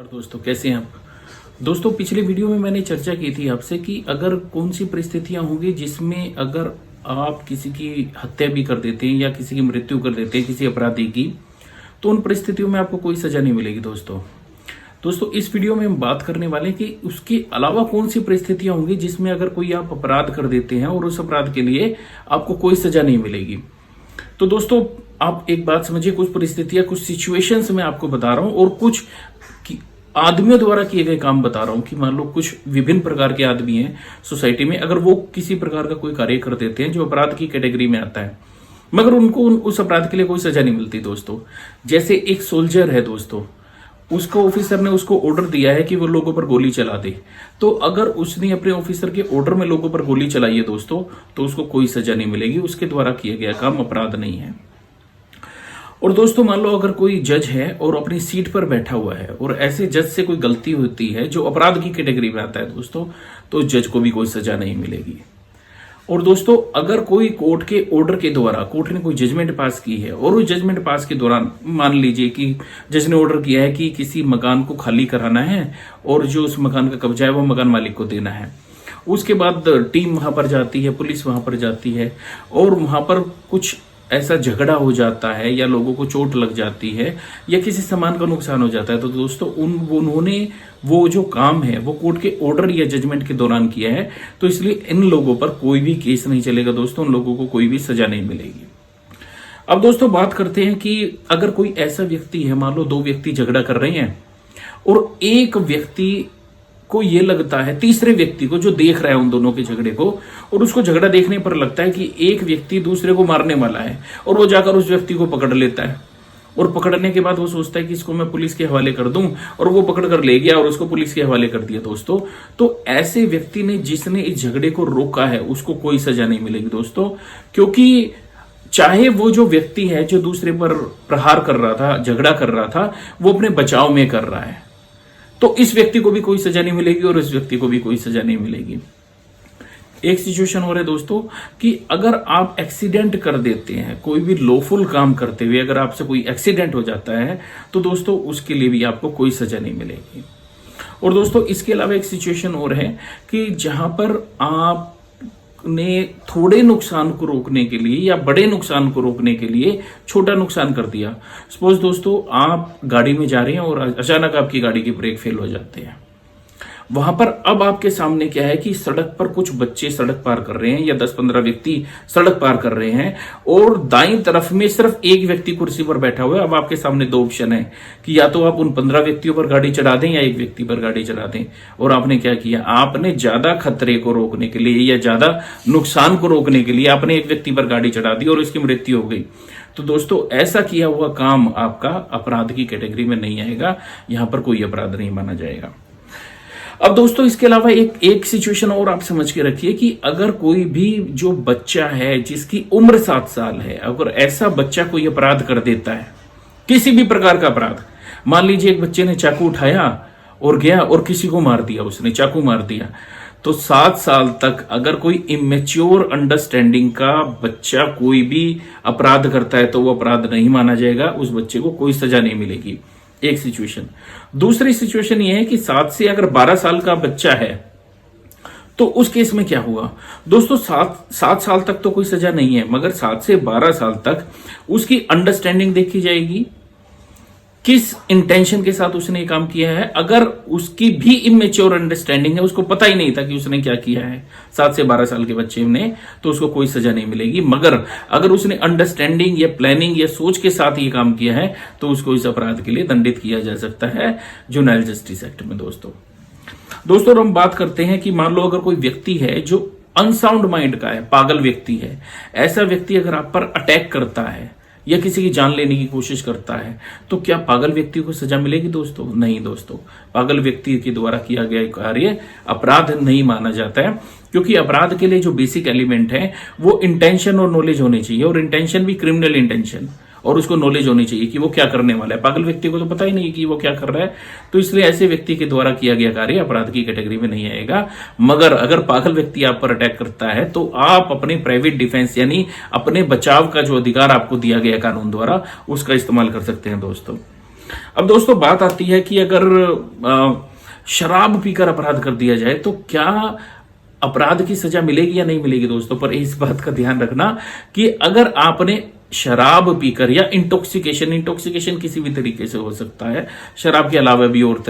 नमस्कार दोस्तों, कैसे हैं आप। दोस्तों, पिछले वीडियो में मैंने चर्चा की थी आपसे कि अगर कौन सी परिस्थितियां होंगी जिसमें अगर आप किसी की हत्या भी कर देते हैं या किसी की मृत्यु कर देते हैं किसी अपराधी की, तो उन परिस्थितियों में आपको कोई सजा नहीं मिलेगी। दोस्तों इस वीडियो में हम बात करने वाले हैं कि उसके अलावा कौन सी परिस्थितियां होंगी जिसमें अगर कोई आप अपराध कर देते हैं और उस अपराध के लिए आपको कोई सजा नहीं मिलेगी। तो दोस्तों आप एक बात समझिए, कुछ परिस्थितियां, कुछ सिचुएशंस मैं आपको बता रहा हूं और कुछ आदमियों द्वारा किए गए काम बता रहा हूं कि मान लो कुछ विभिन्न प्रकार के आदमी हैं सोसाइटी में, अगर वो किसी प्रकार का कोई कार्य कर देते हैं जो अपराध की कैटेगरी में आता है, मगर उनको उस अपराध के लिए कोई सजा नहीं मिलती। दोस्तों जैसे एक सोल्जर है दोस्तों, उसको ऑफिसर ने उसको ऑर्डर दिया है कि वो लोगों पर गोली चला दे, तो अगर उसने अपने ऑफिसर के ऑर्डर में लोगों पर गोली चलाई है दोस्तों, तो उसको कोई सजा नहीं मिलेगी, उसके द्वारा किया गया काम अपराध नहीं है। और दोस्तों मान लो अगर कोई जज है और अपनी सीट पर बैठा हुआ है और ऐसे जज से कोई गलती होती है जो अपराध की कैटेगरी में आता है दोस्तों, तो जज को भी कोई सजा नहीं मिलेगी। और दोस्तों अगर कोई कोर्ट के ऑर्डर के द्वारा कोर्ट ने कोई जजमेंट पास की है और उस जजमेंट पास के दौरान मान लीजिए कि जज ने ऑर्डर किया है कि किसी मकान को खाली कराना है और जो उस मकान का कब्जा है वो मकान मालिक को देना है, उसके बाद टीम वहां पर जाती है, पुलिस वहां पर जाती है और वहां पर कुछ ऐसा झगड़ा हो जाता है या लोगों को चोट लग जाती है या किसी सामान का नुकसान हो जाता है, तो दोस्तों उन्होंने वो जो काम है वो कोर्ट के ऑर्डर या जजमेंट के दौरान किया है, तो इसलिए इन लोगों पर कोई भी केस नहीं चलेगा दोस्तों, उन लोगों को कोई भी सजा नहीं मिलेगी। अब दोस्तों बात करते हैं कि अगर कोई ऐसा व्यक्ति है, मान लो दो व्यक्ति झगड़ा कर रहे हैं और एक व्यक्ति को ये लगता है, तीसरे व्यक्ति को जो देख रहा है उन दोनों के झगड़े को, और उसको झगड़ा देखने पर लगता है कि एक व्यक्ति दूसरे को मारने वाला है और वो जाकर उस व्यक्ति को पकड़ लेता है और पकड़ने के बाद वो सोचता है कि इसको मैं पुलिस के हवाले कर दूं, और वो पकड़ कर ले गया और उसको पुलिस के हवाले कर दिया दोस्तों। तो ऐसे व्यक्ति ने जिसने इस झगड़े को रोका है उसको कोई सजा नहीं मिलेगी दोस्तों, क्योंकि चाहे वो जो व्यक्ति है जो दूसरे पर प्रहार कर रहा था, झगड़ा कर रहा था, वो अपने बचाव में कर रहा है, तो इस व्यक्ति को भी कोई सजा नहीं मिलेगी और इस व्यक्ति को भी कोई सजा नहीं मिलेगी। एक सिचुएशन हो रहा है दोस्तों कि अगर आप एक्सीडेंट कर देते हैं, कोई भी लॉफुल काम करते हुए अगर आपसे कोई एक्सीडेंट हो जाता है, तो दोस्तों उसके लिए भी आपको कोई सजा नहीं मिलेगी। और दोस्तों इसके अलावा एक सिचुएशन और है कि जहां पर आप ने थोड़े नुकसान को रोकने के लिए या बड़े नुकसान को रोकने के लिए छोटा नुकसान कर दिया। सपोज दोस्तों आप गाड़ी में जा रहे हैं और अचानक आपकी गाड़ी की ब्रेक फेल हो जाते हैं, वहां पर अब आपके सामने क्या है कि सड़क पर कुछ बच्चे सड़क पार कर रहे हैं या 10-15 व्यक्ति सड़क पार कर रहे हैं और दाईं तरफ में सिर्फ एक व्यक्ति कुर्सी पर बैठा हुआ है। अब आपके सामने दो ऑप्शन है कि या तो आप उन 15 व्यक्तियों पर गाड़ी चढ़ा दें या एक व्यक्ति पर गाड़ी चढ़ा दें। और आपने क्या किया, आपने ज्यादा खतरे को रोकने के लिए या ज्यादा नुकसान को रोकने के लिए आपने एक व्यक्ति पर गाड़ी चढ़ा दी और उसकी मृत्यु हो गई। तो दोस्तों ऐसा किया हुआ काम आपका अपराध की कैटेगरी में नहीं आएगा, यहां पर कोई अपराध नहीं माना जाएगा। अब दोस्तों इसके अलावा एक सिचुएशन और आप समझ के रखिए कि अगर कोई भी जो बच्चा है जिसकी उम्र 7 साल है, अगर ऐसा बच्चा कोई अपराध कर देता है, किसी भी प्रकार का अपराध, मान लीजिए एक बच्चे ने चाकू उठाया और गया और किसी को मार दिया, उसने चाकू मार दिया, तो 7 साल तक अगर कोई इमेच्योर अंडरस्टैंडिंग का बच्चा कोई भी अपराध करता है तो वो अपराध नहीं माना जाएगा, उस बच्चे को कोई सजा नहीं मिलेगी। एक सिचुएशन। दूसरी सिचुएशन ये है कि 7 से अगर 12 साल का बच्चा है तो उस केस में क्या हुआ दोस्तों, 7 साल तक तो कोई सजा नहीं है, मगर 7 से 12 साल तक उसकी अंडरस्टैंडिंग देखी जाएगी, किस इंटेंशन के साथ उसने काम किया है। अगर उसकी भी इमेच्योर अंडरस्टैंडिंग है, उसको पता ही नहीं था कि उसने क्या किया है 7 से 12 साल के बच्चे ने, तो उसको कोई सजा नहीं मिलेगी। मगर अगर उसने अंडरस्टैंडिंग या प्लानिंग या सोच के साथ ये काम किया है तो उसको इस अपराध के लिए दंडित किया जा सकता है जुवेनाइल जस्टिस एक्ट में। दोस्तों हम बात करते हैं कि मान लो अगर कोई व्यक्ति है जो अनसाउंड माइंड का है, पागल व्यक्ति है, ऐसा व्यक्ति अगर आप पर अटैक करता है या किसी की जान लेने की कोशिश करता है, तो क्या पागल व्यक्ति को सजा मिलेगी दोस्तों? नहीं दोस्तों, पागल व्यक्ति के द्वारा किया गया कार्य अपराध नहीं माना जाता है, क्योंकि अपराध के लिए जो बेसिक एलिमेंट है वो इंटेंशन और नॉलेज होनी चाहिए, और इंटेंशन भी क्रिमिनल इंटेंशन, और उसको नॉलेज होनी चाहिए कि वो क्या करने वाला है। पागल व्यक्ति को तो पता ही नहीं कि वो क्या कर रहा है, तो इसलिए ऐसे व्यक्ति के द्वारा किया गया कार्य अपराध की कैटेगरी में नहीं आएगा। मगर अगर पागल व्यक्ति आप पर अटैक करता है तो आप अपने प्राइवेट डिफेंस यानी अपने बचाव का जो अधिकार आपको दिया गया कानून द्वारा, उसका इस्तेमाल कर सकते हैं दोस्तों। अब दोस्तों बात आती है कि अगर शराब पीकर अपराध कर दिया जाए तो क्या अपराध की सजा मिलेगी या नहीं मिलेगी दोस्तों। पर इस बात का ध्यान रखना कि अगर आपने शराब पीकर या इंटॉक्सिकेशन किसी भी तरीके से हो सकता है, शराब के अलावा भी और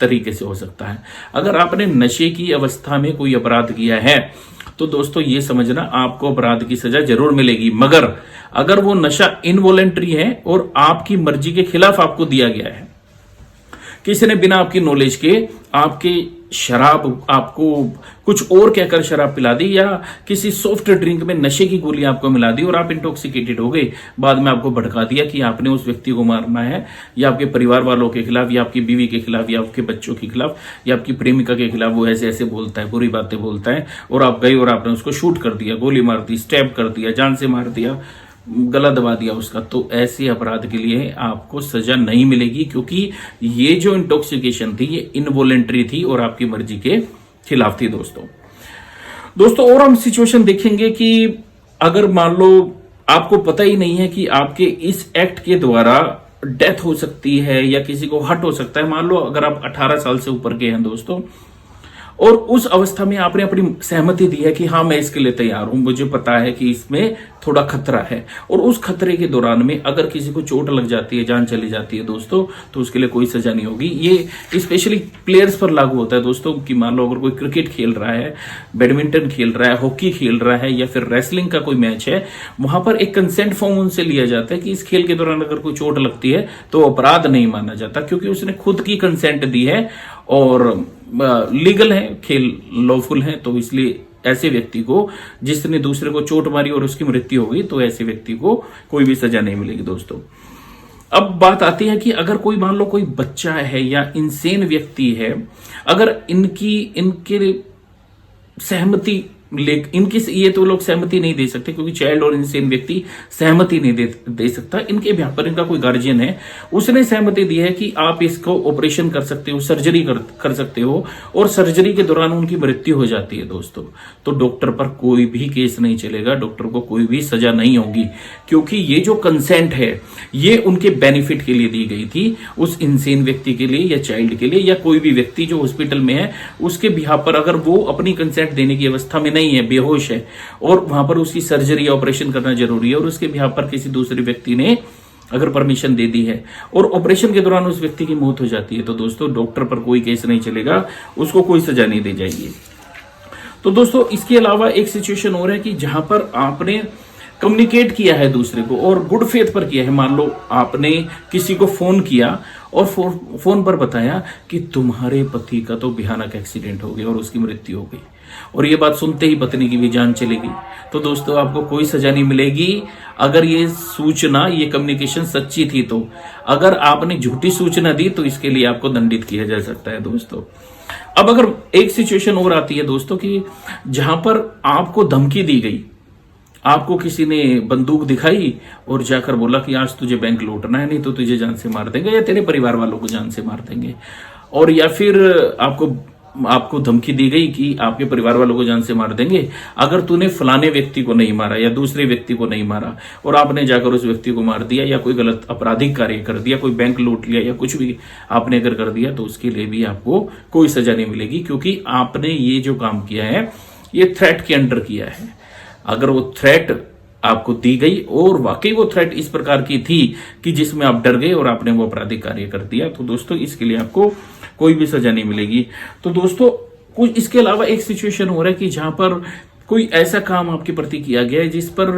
तरीके से हो सकता है। अगर आपने नशे की अवस्था में कोई अपराध किया है तो दोस्तों ये समझना आपको अपराध की सजा जरूर मिलेगी, मगर अगर वो नशा इनवॉलेंट्री है और आपकी मर्जी के खिलाफ आपको दिया गया है, किसी ने बिना आपकी नॉलेज के आपके शराब आपको कुछ और कहकर शराब पिला दी या किसी सॉफ्ट ड्रिंक में नशे की गोली आपको मिला दी और आप इंटॉक्सिकेटेड हो गए, बाद में आपको भड़का दिया कि आपने उस व्यक्ति को मारना है या आपके परिवार वालों के खिलाफ या आपकी बीवी के खिलाफ या आपके बच्चों के खिलाफ या आपकी प्रेमिका के खिलाफ, वो ऐसे ऐसे बोलता है, बुरी बातें बोलता है, और आप गए और आपने उसको शूट कर दिया, गोली मार दी, स्टैब कर दिया, जान से मार दिया, गला दबा दिया उसका, तो ऐसे अपराध के लिए आपको सजा नहीं मिलेगी, क्योंकि ये जो इंटॉक्सिकेशन थी ये इनवॉलेंट्री थी और आपकी मर्जी के खिलाफ थी दोस्तों। और हम सिचुएशन देखेंगे कि अगर मान लो आपको पता ही नहीं है कि आपके इस एक्ट के द्वारा डेथ हो सकती है या किसी को हर्ट हो सकता है, मान लो अगर आप 18 साल से ऊपर के हैं दोस्तों, और उस अवस्था में आपने अपनी सहमति दी है कि हाँ मैं इसके लिए तैयार हूं, मुझे पता है कि इसमें थोड़ा खतरा है, और उस खतरे के दौरान में अगर किसी को चोट लग जाती है, जान चली जाती है दोस्तों, तो उसके लिए कोई सजा नहीं होगी। ये स्पेशली प्लेयर्स पर लागू होता है दोस्तों, कि मान लो अगर कोई क्रिकेट खेल रहा है, बैडमिंटन खेल रहा है, हॉकी खेल रहा है या फिर रेसलिंग का कोई मैच है, वहां पर एक कंसेंट फॉर्म उनसे लिया जाता है कि इस खेल के दौरान अगर कोई चोट लगती है तो अपराध नहीं माना जाता, क्योंकि उसने खुद की कंसेंट दी है और लीगल है, खेल लॉफुल है, तो इसलिए ऐसे व्यक्ति को जिसने दूसरे को चोट मारी और उसकी मृत्यु हो गई, तो ऐसे व्यक्ति को कोई भी सजा नहीं मिलेगी दोस्तों। अब बात आती है कि अगर कोई मान लो कोई बच्चा है या इंसेन व्यक्ति है, अगर इनके सहमति इनकी ये तो लोग सहमति नहीं दे सकते, क्योंकि चाइल्ड और इंसेन व्यक्ति सहमति नहीं दे सकता। इनके यहाँ पर इनका कोई गार्जियन है, उसने सहमति दी है कि आप इसको ऑपरेशन कर सकते हो, सर्जरी कर सकते हो, और सर्जरी के दौरान उनकी मृत्यु हो जाती है दोस्तों, तो डॉक्टर पर कोई भी केस नहीं चलेगा, डॉक्टर को कोई भी सजा नहीं होगी, क्योंकि ये जो कंसेंट है ये उनके बेनिफिट के लिए दी गई थी, उस इंसेन व्यक्ति के लिए या चाइल्ड के लिए या कोई भी व्यक्ति जो हॉस्पिटल में है उसके बिहाफ पर अगर वो अपनी कंसेंट देने की अवस्था में नहीं है, बेहोश है, और वहां पर उसकी सर्जरी या ऑपरेशन करना जरूरी है, और उसके बिहाफ पर किसी दूसरे व्यक्ति ने अगर परमिशन दे दी है और ऑपरेशन के दौरान उस व्यक्ति की मौत हो जाती है, तो दोस्तों डॉक्टर पर कोई केस नहीं चलेगा, उसको कोई सजा नहीं दी जाएगी। तो दोस्तों इसके अलावा एक सिचुएशन और है कि जहां पर आपने कम्युनिकेट किया है दूसरे को और गुड फेथ पर किया है, मान लो आपने किसी को फोन किया और फोन पर बताया कि तुम्हारे पति का तो भयानक एक्सीडेंट हो गया और उसकी मृत्यु हो गई, और ये बात सुनते ही पत्नी की भी जान चलेगी, तो दोस्तों आपको कोई सजा नहीं मिलेगी अगर ये सूचना, ये कम्युनिकेशन सच्ची थी। तो अगर आपने झूठी सूचना दी तो इसके लिए आपको दंडित किया जा सकता है दोस्तों। अब अगर एक सिचुएशन और आती है दोस्तों कि जहां पर आपको धमकी दी गई, आपको किसी ने बंदूक दिखाई और जाकर बोला कि आज तुझे बैंक लौटना है, नहीं तो तुझे जान से मार देंगे या तेरे परिवार वालों को जान से मार देंगे, और या फिर आपको धमकी दी गई कि आपके परिवार वालों को जान से मार देंगे अगर तूने फलाने व्यक्ति को नहीं मारा या दूसरे व्यक्ति को नहीं मारा, और आपने जाकर उस व्यक्ति को मार दिया या कोई गलत आपराधिक कार्य कर दिया, कोई बैंक लूट लिया या कुछ भी आपने अगर कर दिया, तो उसके लिए भी आपको कोई सजा नहीं मिलेगी, क्योंकि आपने ये जो काम किया है ये थ्रेट के अंडर किया है। अगर वो थ्रेट आपको दी गई और वाकई वो थ्रेट इस प्रकार की थी कि जिसमें आप डर गए और आपने वो आपराधिक कार्य कर दिया, तो दोस्तों इसके लिए आपको कोई भी सजा नहीं मिलेगी। तो दोस्तों कुछ इसके अलावा एक सिचुएशन हो रहा है कि जहां पर कोई ऐसा काम आपके प्रति किया गया है जिस पर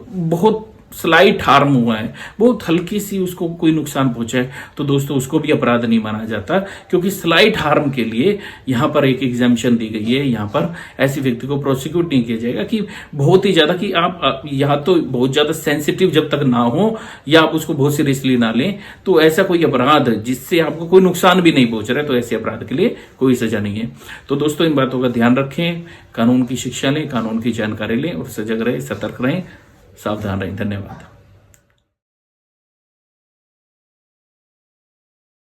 बहुत स्लाइट हार्म हुआ है, बहुत हल्की सी उसको कोई नुकसान पहुंचा है, तो दोस्तों उसको भी अपराध नहीं माना जाता, क्योंकि स्लाइट हार्म के लिए यहां पर एक एग्जाम्पशन दी गई है। यहां पर ऐसे व्यक्ति को प्रोसिक्यूट नहीं किया जाएगा कि बहुत ही ज्यादा कि आप यहां तो बहुत ज्यादा सेंसिटिव जब तक ना हो या आप उसको बहुत सीरियसली ना लें, तो ऐसा कोई अपराध जिससे आपको कोई नुकसान भी नहीं पहुंच रहा है, तो ऐसे अपराध के लिए कोई सजा नहीं है। तो दोस्तों इन बातों का ध्यान रखें, कानून की शिक्षा लें, कानून की जानकारी लें और सजग रहें, सतर्क रहें, सावधान रहें। धन्यवाद।